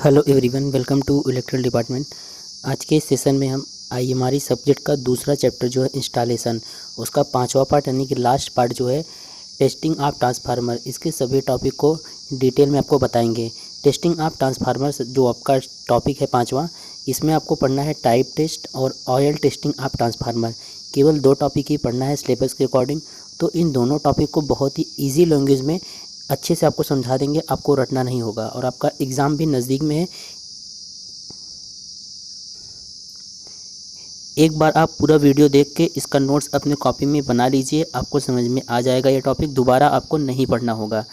Hello everyone, welcome to electrical department. आज के इस सेशन में हम आईएमआरई सब्जेक्ट का दूसरा चैप्टर जो है इंस्टॉलेशन, उसका पांचवा पार्ट यानी कि लास्ट पार्ट जो है टेस्टिंग ऑफ ट्रांसफार्मर, इसके सभी टॉपिक को डिटेल में आपको बताएंगे। टेस्टिंग ऑफ ट्रांसफार्मर जो आपका टॉपिक है पांचवा, इसमें आपको पढ़ना है टाइप टेस्ट और ऑयल टेस्टिंग ऑफ ट्रांसफार्मर। केवल दो टॉपिक ही पढ़ना है सिलेबस के अकॉर्डिंग। तो इन दोनों टॉपिक को बहुत ही ईजी लैंग्वेज में अच्छे से आपको समझा देंगे, आपको रटना नहीं होगा और आपका एग्ज़ाम भी नज़दीक में है। एक बार आप पूरा वीडियो देख के इसका नोट्स अपने कॉपी में बना लीजिए, आपको समझ में आ जाएगा ये टॉपिक, दोबारा आपको नहीं पढ़ना होगा।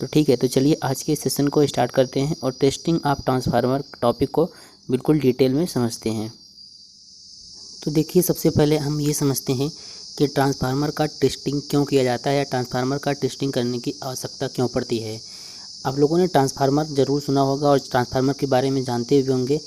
तो ठीक है, तो चलिए आज के सेशन को स्टार्ट करते हैं और टेस्टिंग ऑफ ट्रांसफार्मर टॉपिक को बिल्कुल डिटेल में समझते हैं। तो देखिए, सबसे पहले हम ये समझते हैं कि ट्रांसफार्मर का टेस्टिंग क्यों किया जाता है या ट्रांसफार्मर का टेस्टिंग करने की आवश्यकता क्यों पड़ती है। आप लोगों ने ट्रांसफार्मर ज़रूर सुना होगा और ट्रांसफार्मर के बारे में जानते भी होंगे।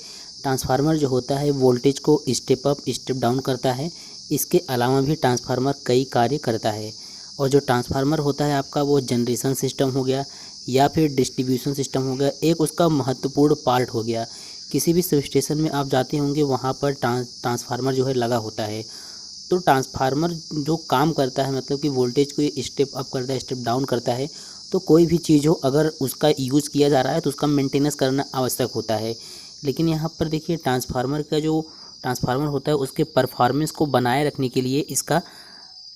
ट्रांसफार्मर जो होता है वोल्टेज को स्टेप अप स्टेप डाउन करता है। इसके अलावा भी ट्रांसफार्मर कई कार्य करता है। और जो ट्रांसफार्मर होता है आपका, वो जनरेशन सिस्टम हो गया या फिर डिस्ट्रीब्यूशन सिस्टम हो गया, एक उसका महत्वपूर्ण पार्ट हो गया। किसी भी सब स्टेशन में आप जाते होंगे, वहाँ पर ट्रांसफार्मर जो है लगा होता है। तो ट्रांसफार्मर जो काम करता है, मतलब कि वोल्टेज को स्टेप अप करता है, स्टेप डाउन करता है। तो कोई भी चीज़ हो, अगर उसका यूज़ किया जा रहा है तो उसका मेंटेनेंस करना आवश्यक होता है। लेकिन यहाँ पर देखिए, ट्रांसफार्मर का जो ट्रांसफार्मर होता है उसके परफॉर्मेंस को बनाए रखने के लिए इसका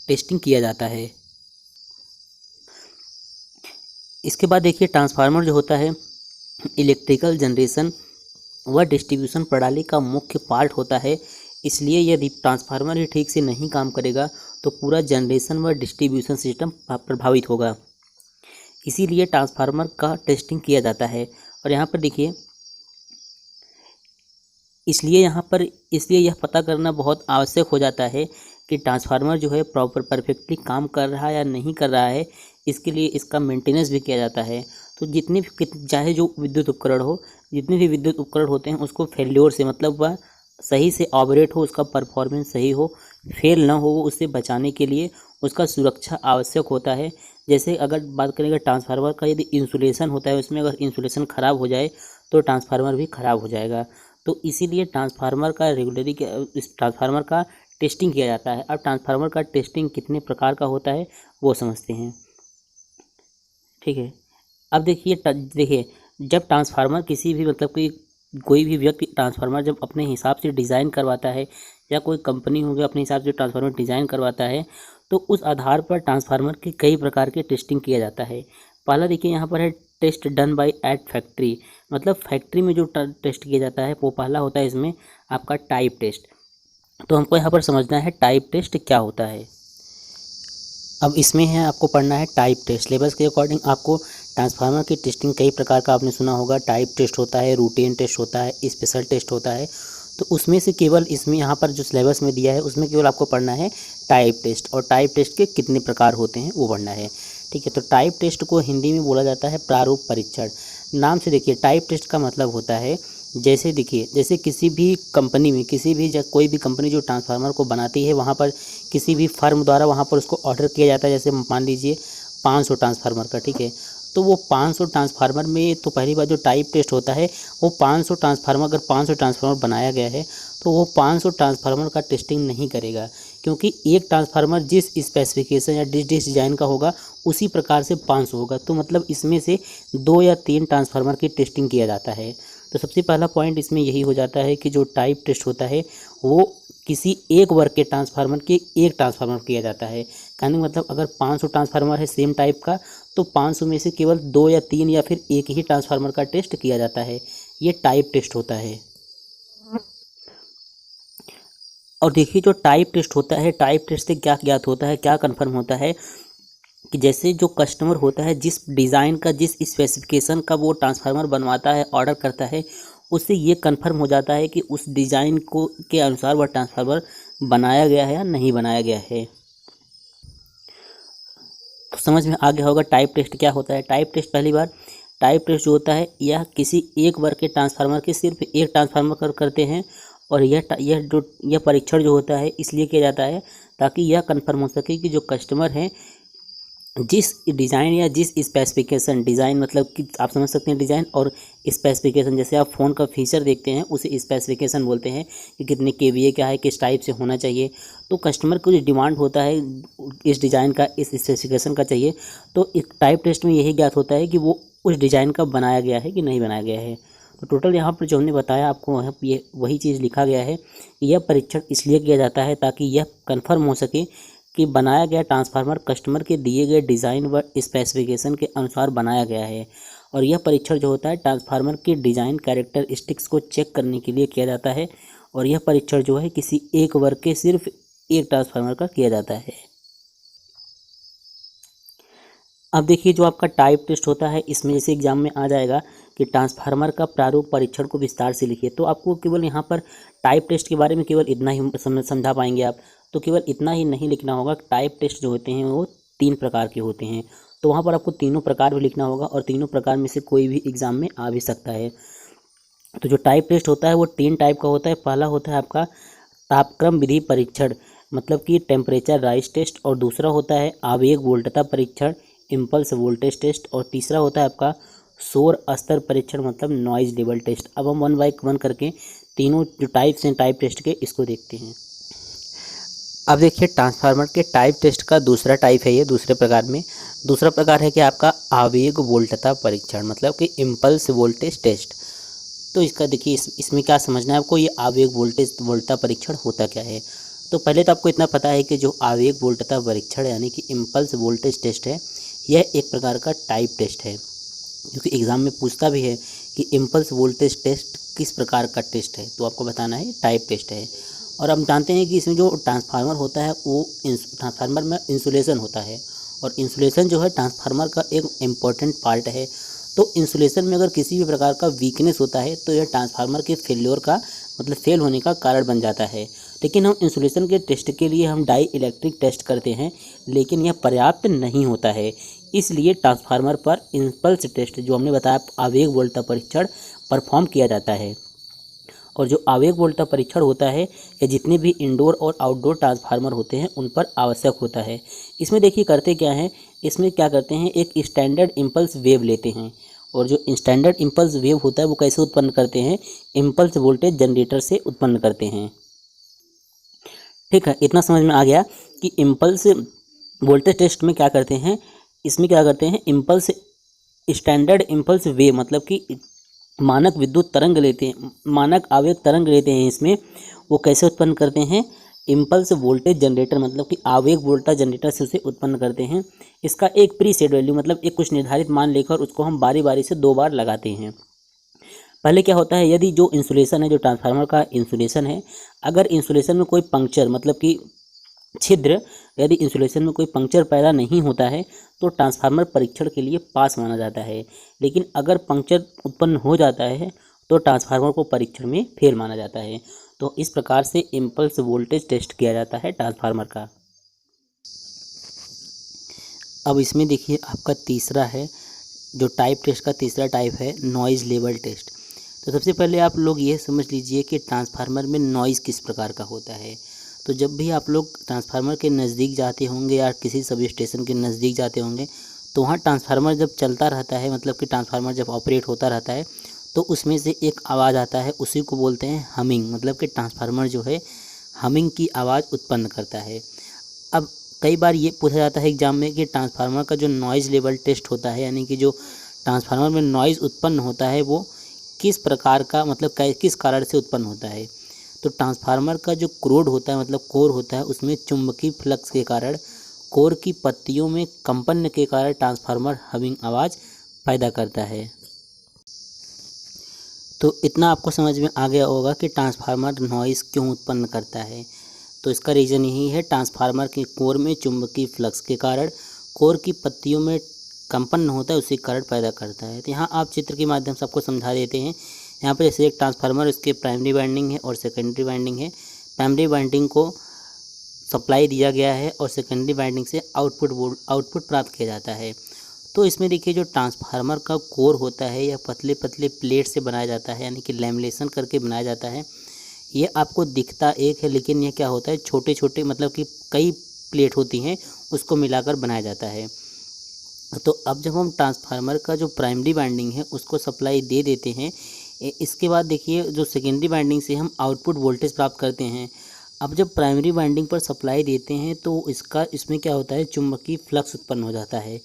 टेस्टिंग किया जाता है। इसके बाद देखिए, ट्रांसफार्मर जो होता है इलेक्ट्रिकल जनरेशन व डिस्ट्रीब्यूशन प्रणाली का मुख्य पार्ट होता है। इसलिए यदि ट्रांसफार्मर ही ठीक से नहीं काम करेगा तो पूरा जनरेशन व डिस्ट्रीब्यूशन सिस्टम प्रभावित होगा। इसीलिए ट्रांसफार्मर का टेस्टिंग किया जाता है। और यहाँ पर देखिए, इसलिए यह पता करना बहुत आवश्यक हो जाता है कि ट्रांसफार्मर जो है प्रॉपर परफेक्टली काम कर रहा है या नहीं कर रहा है। इसके लिए इसका मेंटेनेंस भी किया जाता है। तो जितने भी चाहे जो विद्युत उपकरण हो, जितने भी विद्युत उपकरण होते हैं उसको फेल्योर से, मतलब वह सही से ऑपरेट हो, उसका परफॉर्मेंस सही हो, फेल ना हो, उससे बचाने के लिए उसका सुरक्षा आवश्यक होता है। जैसे अगर बात करेंगे ट्रांसफार्मर का, यदि इंसुलेशन होता है उसमें अगर इंसुलेशन ख़राब हो जाए तो ट्रांसफार्मर भी ख़राब हो जाएगा। तो इसीलिए ट्रांसफार्मर का इस ट्रांसफार्मर का टेस्टिंग किया जाता है। अब ट्रांसफार्मर का टेस्टिंग कितने प्रकार का होता है वो समझते हैं। ठीक है, अब देखिए जब ट्रांसफार्मर किसी भी, मतलब कि कोई भी व्यक्ति ट्रांसफार्मर जब अपने हिसाब से डिज़ाइन करवाता है या कोई कंपनी हो गया अपने हिसाब से ट्रांसफार्मर डिज़ाइन करवाता है, तो उस आधार पर ट्रांसफार्मर की कई प्रकार के टेस्टिंग किया जाता है। पहला देखिए, यहाँ पर है test done by at factory, मतलब फैक्ट्री में जो टेस्ट किया जाता है वो पहला होता है इसमें आपका टाइप टेस्ट। तो हमको यहाँ पर समझना है टाइप टेस्ट क्या होता है। अब इसमें है आपको पढ़ना है टाइप टेस्ट। सिलेबस के अकॉर्डिंग आपको ट्रांसफार्मर की टेस्टिंग कई प्रकार का आपने सुना होगा। टाइप टेस्ट होता है, रूटीन टेस्ट होता है, स्पेशल टेस्ट होता है। तो उसमें से केवल इसमें यहाँ पर जो सिलेबस में दिया है उसमें केवल आपको पढ़ना है टाइप टेस्ट, और टाइप टेस्ट के कितने प्रकार होते हैं वो पढ़ना है। ठीक है, तो टाइप टेस्ट को हिंदी में बोला जाता है प्रारूप परीक्षण। नाम से देखिए, टाइप टेस्ट का मतलब होता है, जैसे देखिए, जैसे किसी भी कंपनी में, कोई भी कंपनी जो ट्रांसफार्मर को बनाती है, वहाँ पर किसी भी फर्म द्वारा वहाँ पर उसको ऑर्डर किया जाता है। जैसे मान लीजिए 500 ट्रांसफार्मर का, ठीक है। तो वो 500 ट्रांसफार्मर में तो पहली बार जो टाइप टेस्ट होता है वो 500 ट्रांसफार्मर, अगर 500 ट्रांसफार्मर बनाया गया है तो वो 500 ट्रांसफार्मर का टेस्टिंग नहीं करेगा, क्योंकि एक ट्रांसफार्मर जिस स्पेसिफिकेशन या जिस डिज़ाइन का होगा उसी प्रकार से 500 होगा। तो मतलब इसमें से 2 या 3 ट्रांसफार्मर की टेस्टिंग किया जाता है। तो सबसे पहला पॉइंट इसमें यही हो जाता है कि जो टाइप टेस्ट होता है वो किसी एक वर्ग के ट्रांसफार्मर के एक ट्रांसफार्मर किया जाता है। कहने का मतलब, अगर 500 ट्रांसफार्मर है सेम टाइप का, तो 500 में से केवल 2 या 3 या फिर एक ही ट्रांसफार्मर का टेस्ट किया जाता है। ये टाइप टेस्ट होता है। और देखिए, जो टाइप टेस्ट होता है, टाइप टेस्ट से क्या ज्ञात होता है, क्या कन्फर्म होता है कि जैसे जो कस्टमर होता है, जिस डिज़ाइन का, जिस स्पेसिफिकेशन का वो ट्रांसफार्मर बनवाता है, ऑर्डर करता है, उससे ये कंफर्म हो जाता है कि उस डिज़ाइन को के अनुसार वह ट्रांसफार्मर बनाया गया है या नहीं बनाया गया है। तो समझ में आ गया होगा टाइप टेस्ट क्या होता है। टाइप टेस्ट पहली बार, टाइप टेस्ट जो होता है यह किसी एक वर्ग के ट्रांसफार्मर के सिर्फ एक ट्रांसफार्मर करते हैं। और यह परीक्षण जो होता है इसलिए किया जाता है ताकि यह कंफर्म हो सके कि जो कस्टमर हैं जिस डिज़ाइन या जिस स्पेसिफिकेशन, डिज़ाइन मतलब कि आप समझ सकते हैं डिज़ाइन, और स्पेसिफिकेशन जैसे आप फ़ोन का फीचर देखते हैं उसे स्पेसिफिकेशन बोलते हैं कि कितने केवीए क्या है, किस टाइप से होना चाहिए। तो कस्टमर को जो डिमांड होता है इस डिज़ाइन का, इस स्पेसिफिकेशन का चाहिए, तो एक टाइप टेस्ट में यही ज्ञात होता है कि वो उस डिज़ाइन का बनाया गया है कि नहीं बनाया गया है। तो टोटल यहाँ पर जो हमने बताया आपको, यहाँ ये वही चीज़ लिखा गया है कि यह परीक्षण इसलिए किया जाता है ताकि यह कन्फर्म हो सके कि बनाया गया ट्रांसफार्मर कस्टमर के दिए गए डिज़ाइन व स्पेसिफिकेशन के अनुसार बनाया गया है। और यह परीक्षण जो होता है ट्रांसफार्मर के डिज़ाइन कैरेक्टरिस्टिक्स को चेक करने के लिए किया जाता है। और यह परीक्षण जो है किसी एक वर्ग के सिर्फ एक ट्रांसफार्मर का किया जाता है। अब देखिए जो आपका टाइप टेस्ट होता है, इसमें जैसे एग्जाम में आ जाएगा कि ट्रांसफार्मर का प्रारूप परीक्षण को विस्तार से लिखिए, तो आपको केवल यहाँ पर टाइप टेस्ट के बारे में केवल इतना ही समझा पाएंगे आप। तो केवल इतना ही नहीं लिखना होगा। टाइप टेस्ट जो होते हैं वो 3 प्रकार के होते हैं, तो वहाँ पर आपको तीनों प्रकार भी लिखना होगा, और तीनों प्रकार में से कोई भी एग्ज़ाम में आ भी सकता है। तो जो टाइप टेस्ट होता है वो 3 टाइप का होता है। पहला होता है आपका तापक्रम विधि परीक्षण, मतलब कि टेम्परेचर राइज टेस्ट, और दूसरा होता है आवेग वोल्टता परीक्षण, इम्पल्स वोल्टेज टेस्ट, और तीसरा होता है आपका शोर स्तर परीक्षण, मतलब नॉइज लेवल टेस्ट। अब हम 1 बाय 1 करके तीनों जो टाइप्स हैं टाइप टेस्ट के, इसको देखते हैं। अब देखिए ट्रांसफार्मर के टाइप टेस्ट का दूसरा टाइप है ये, दूसरे प्रकार में दूसरा प्रकार है कि आपका आवेग वोल्टता परीक्षण, मतलब कि इम्पल्स वोल्टेज टेस्ट। तो इसका देखिए इसमें क्या समझना है आपको, ये आवेग वोल्टेज वोल्टता परीक्षण होता क्या है। तो पहले तो आपको इतना पता है कि जो आवेग वोल्टता परीक्षण यानी कि इम्पल्स वोल्टेज टेस्ट है, यह एक प्रकार का टाइप टेस्ट है, क्योंकि एग्ज़ाम में पूछता भी है कि इम्पल्स वोल्टेज टेस्ट किस प्रकार का टेस्ट है, तो आपको बताना है टाइप टेस्ट है। और हम जानते हैं कि इसमें जो ट्रांसफार्मर होता है वो ट्रांसफार्मर में इंसुलेशन होता है, और इंसुलेशन जो है ट्रांसफार्मर का एक इम्पॉर्टेंट पार्ट है। तो इंसुलेशन में अगर किसी भी प्रकार का वीकनेस होता है तो यह ट्रांसफार्मर के फेल्योर का, मतलब फेल होने का कारण बन जाता है। लेकिन हम इंसुलेशन के टेस्ट के लिए हम डाई इलेक्ट्रिक टेस्ट करते हैं, लेकिन यह पर्याप्त नहीं होता है। इसलिए ट्रांसफार्मर पर इम्पल्स टेस्ट, जो हमने बताया आवेग वोल्टता परीक्षण, परफॉर्म किया जाता है। और जो आवेग वोल्टता परीक्षण होता है या जितने भी इंडोर और आउटडोर ट्रांसफार्मर होते हैं उन पर आवश्यक होता है। इसमें देखिए करते क्या हैं, इसमें क्या करते हैं, एक स्टैंडर्ड इम्पल्स वेव लेते हैं, और जो स्टैंडर्ड इम्पल्स वेव होता है वो कैसे उत्पन्न करते हैं, इम्पल्स वोल्टेज जनरेटर से उत्पन्न करते हैं। ठीक है, इतना समझ में आ गया कि इम्पल्स वोल्टेज टेस्ट में क्या करते हैं। इसमें क्या करते हैं, इम्पल्स स्टैंडर्ड इम्पल्स वेव, मतलब कि मानक विद्युत तरंग लेते हैं, मानक आवेग तरंग लेते हैं। इसमें वो कैसे उत्पन्न करते हैं, इम्पल्स वोल्टेज जनरेटर, मतलब कि आवेग वोल्टेज जनरेटर से उसे उत्पन्न करते हैं। इसका एक प्री सेट वैल्यू, मतलब एक कुछ निर्धारित मान लेकर उसको हम बारी बारी से 2 बार लगाते हैं। पहले क्या होता है, यदि जो इंसुलेशन है, जो ट्रांसफार्मर का इंसुलेशन है, अगर इंसुलेशन में कोई पंक्चर, मतलब कि छिद्र, यदि इंसुलेशन में कोई पंक्चर पैदा नहीं होता है तो ट्रांसफार्मर परीक्षण के लिए पास माना जाता है। लेकिन अगर पंक्चर उत्पन्न हो जाता है तो ट्रांसफार्मर को परीक्षण में फेल माना जाता है। तो इस प्रकार से इम्पल्स वोल्टेज टेस्ट किया जाता है ट्रांसफार्मर का। अब इसमें देखिए आपका तीसरा है, जो टाइप टेस्ट का तीसरा टाइप है नॉइज़ लेवल टेस्ट। तो सबसे पहले आप लोग ये समझ लीजिए कि ट्रांसफार्मर में नॉइज़ किस प्रकार का होता है। तो जब भी आप लोग ट्रांसफार्मर के नज़दीक जाते होंगे या किसी सब स्टेशन के नज़दीक जाते होंगे तो वहाँ ट्रांसफार्मर जब चलता रहता है, मतलब कि ट्रांसफार्मर जब ऑपरेट होता रहता है तो उसमें से एक आवाज़ आता है, उसी को बोलते हैं हमिंग, मतलब कि ट्रांसफार्मर जो है हमिंग की आवाज़ उत्पन्न करता है। अब कई बार ये पूछा जाता है एग्जाम में कि ट्रांसफार्मर का जो नॉइज़ लेवल टेस्ट होता है, यानी कि जो ट्रांसफार्मर में नॉइज़ उत्पन्न होता है वो किस प्रकार का, मतलब किस कारण से उत्पन्न होता है। तो ट्रांसफार्मर का जो क्रोड होता है, मतलब कोर होता है, उसमें चुंबकीय फ्लक्स के कारण, कोर की पत्तियों में कंपन के कारण ट्रांसफार्मर हमिंग आवाज़ पैदा करता है। तो इतना आपको समझ में आ गया होगा कि ट्रांसफार्मर नॉइज़ क्यों उत्पन्न करता है। तो इसका रीज़न यही है, ट्रांसफार्मर के कोर में चुंबकीय फ्लक्स के कारण कोर की पत्तियों में कंपन होता है, उसी कारण पैदा करता है। तो यहाँ आप चित्र के माध्यम से आपको समझा देते हैं। यहाँ पर जैसे एक ट्रांसफार्मर, उसके प्राइमरी वाइंडिंग है और सेकेंडरी वाइंडिंग है। प्राइमरी वाइंडिंग को सप्लाई दिया गया है और सेकेंडरी वाइंडिंग से आउटपुट प्राप्त किया जाता है। तो इसमें देखिए जो ट्रांसफार्मर का कोर होता है यह पतले पतले प्लेट से बनाया जाता है, यानी कि लैमिनेशन करके बनाया जाता है। ये आपको दिखता एक है, लेकिन ये क्या होता है, छोटे छोटे, मतलब कि कई प्लेट होती हैं उसको मिलाकर बनाया जाता है। तो अब जब हम ट्रांसफार्मर का जो प्राइमरी वाइंडिंग है उसको सप्लाई दे देते हैं, इसके बाद देखिए जो सेकेंडरी वाइंडिंग से हम आउटपुट वोल्टेज प्राप्त करते हैं। अब जब प्राइमरी वाइंडिंग पर सप्लाई देते हैं तो इसमें क्या होता है, चुंबकीय फ्लक्स उत्पन्न हो जाता है।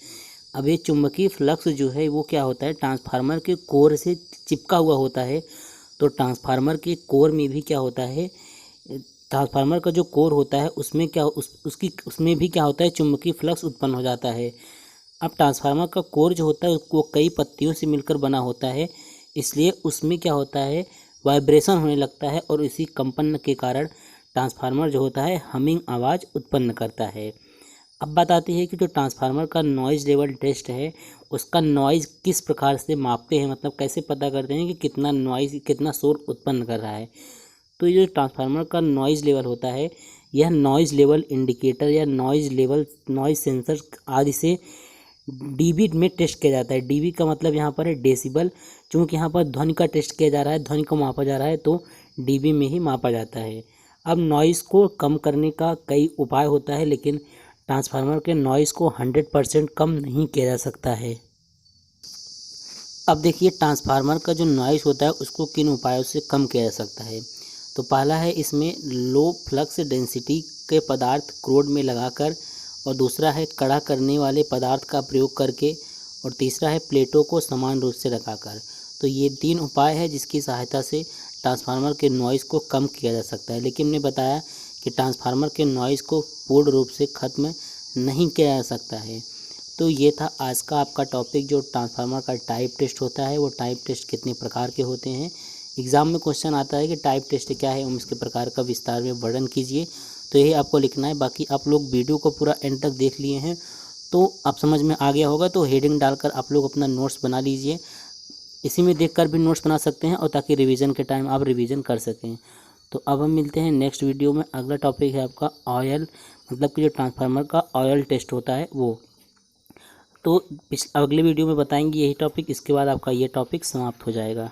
अब ये चुंबकीय फ्लक्स जो है वो क्या होता है, ट्रांसफार्मर के कोर से चिपका हुआ होता है। तो ट्रांसफार्मर के कोर में भी क्या होता है, ट्रांसफार्मर का जो कोर होता है उसमें क्या उसमें भी क्या होता है, चुंबकीय फ्लक्स उत्पन्न हो जाता है। अब ट्रांसफार्मर का कोर जो होता है वो कई पत्तियों से मिलकर बना होता है, इसलिए उसमें क्या होता है, वाइब्रेशन होने लगता है और इसी कंपन के कारण ट्रांसफार्मर जो होता है हमिंग आवाज़ उत्पन्न करता है। अब बात आती है कि जो ट्रांसफार्मर का नॉइज़ लेवल टेस्ट है उसका नॉइज़ किस प्रकार से मापते हैं, मतलब कैसे पता करते हैं कि कितना नॉइज़, कितना शोर उत्पन्न कर रहा है। तो ये जो ट्रांसफार्मर का नॉइज़ लेवल होता है यह नॉइज़ लेवल इंडिकेटर या नॉइज़ सेंसर आदि से डीबी में टेस्ट किया जाता है। डीबी का मतलब यहाँ पर है डेसिबल, चूँकि यहाँ पर ध्वनि का टेस्ट किया जा रहा है, ध्वनि को मापा जा रहा है तो डीबी में ही मापा जाता है। अब नॉइज़ को कम करने का कई उपाय होता है, लेकिन ट्रांसफार्मर के नॉइज़ को 100% कम नहीं किया जा सकता है। अब देखिए ट्रांसफार्मर का जो नॉइज़ होता है उसको किन उपायों से कम किया जा सकता है। तो पहला है इसमें लो फ्लक्स डेंसिटी के पदार्थ क्रोड में लगाकर, और दूसरा है कड़ा करने वाले पदार्थ का प्रयोग करके, और तीसरा है प्लेटों को समान रूप से रखाकर। तो ये 3 उपाय है जिसकी सहायता से ट्रांसफार्मर के नॉइज़ को कम किया जा सकता है। लेकिन हमने बताया कि ट्रांसफार्मर के नॉइज़ को पूर्ण रूप से ख़त्म नहीं किया जा सकता है। तो ये था आज का आपका टॉपिक, जो ट्रांसफार्मर का टाइप टेस्ट होता है वो टाइप टेस्ट कितने प्रकार के होते हैं। एग्ज़ाम में क्वेश्चन आता है कि टाइप टेस्ट क्या है, इसके प्रकार का विस्तार में वर्णन कीजिए। तो यही आपको लिखना है। बाकी आप लोग वीडियो को पूरा एंड तक देख लिए हैं तो आप समझ में आ गया होगा। तो हेडिंग डालकर आप लोग अपना नोट्स बना लीजिए, इसी में देखकर भी नोट्स बना सकते हैं, और ताकि रिवीजन के टाइम आप रिवीजन कर सकें। तो अब हम मिलते हैं नेक्स्ट वीडियो में। अगला टॉपिक है आपका ऑयल, मतलब कि जो ट्रांसफार्मर का ऑयल टेस्ट होता है वो। तो अगले वीडियो में बताएंगे यही टॉपिक, इसके बाद आपका ये टॉपिक समाप्त हो जाएगा।